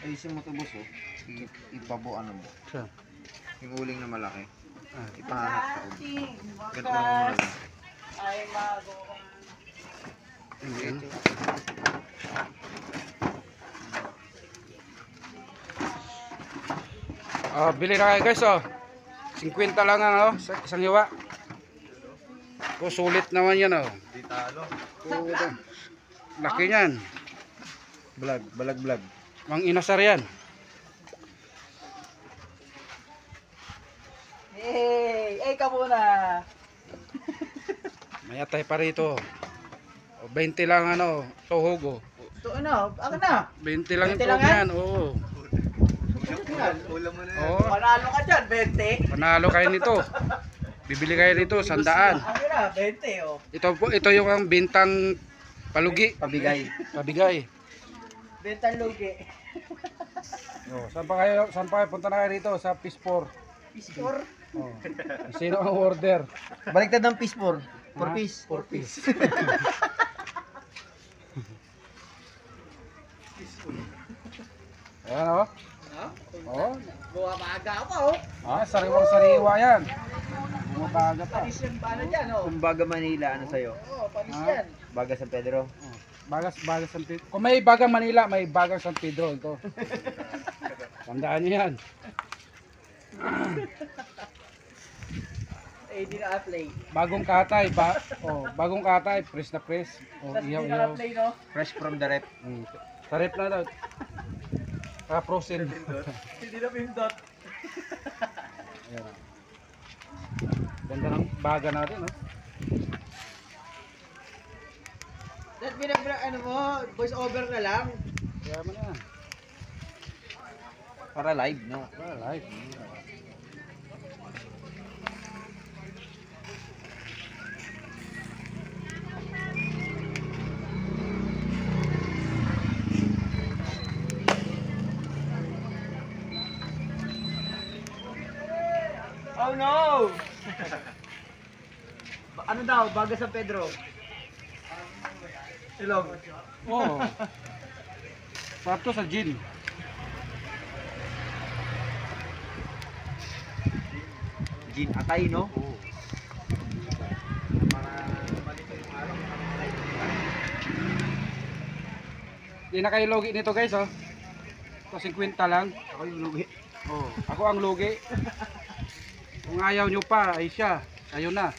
Ayusin mo ito boss oh. Ipabuan mo. Saan? Yung uling na malaki. Ah. Ipahanap ka. Ganito mo muna lang. Ay mago. Ayan. Bili na kayo guys oh. 50 lang ang isang hiwa. Sulit naman yan oh. Di talo. Laki niyan. Balag. Mang inasar yan. Hey, ka muna. May atay pa rito. 20 lang tuhog oh. Ito ako na. 20 lang yung 20 lang tuhog yan. Oo. Ulam mo na yan. Oo. Panalo ka dyan, 20. Panalo kayo nito. Bibili kayo nito, 100. Ako na, 20 oh. Ito yung ang bintang palugi. Pabigay. Pabigay. Bentang lugi. Oh, saan pa kayo punta na kayo dito sa Pispor? Piskor. Oh. Sino ang order? Baliktad ng piece 4. 4 piece. 4 piece. Ayan oh. Oh. Buwa maaga pa oh. Sariwang sariwa yan. Bumabaga pa. Panis yung paano dyan oh. Kumbaga Manila, ano sa'yo? Oo, panis yan. Baga San Pedro. Oh. Bagas San Pedro. Kung may Bagang Manila, may Bagang San Pedro ito. Tandaan niyo yan. Eh, di na play. Bagong katay, bagong katay, press na press. Oh, Tapos di iyaw. na play no. Fresh from the rep. Sa rep na daw. Frozen. Hindi na pindot. Ayan. Ganda ng baga natin, no? Dahil ano mo, voice over na lang. Kaya mo na yan. Para live, no? Live. Oh no! Ano daw, Baga San Pedro? Ilog. Oo. Sarap to sa gin. Gin atay, no? Oo. Di na kayo lugi nito guys, oh. Ito 50 lang. Ako yung lugi. Oh, ako ang lugi. Kung ayaw nyo pa, ay siya. Ayun na.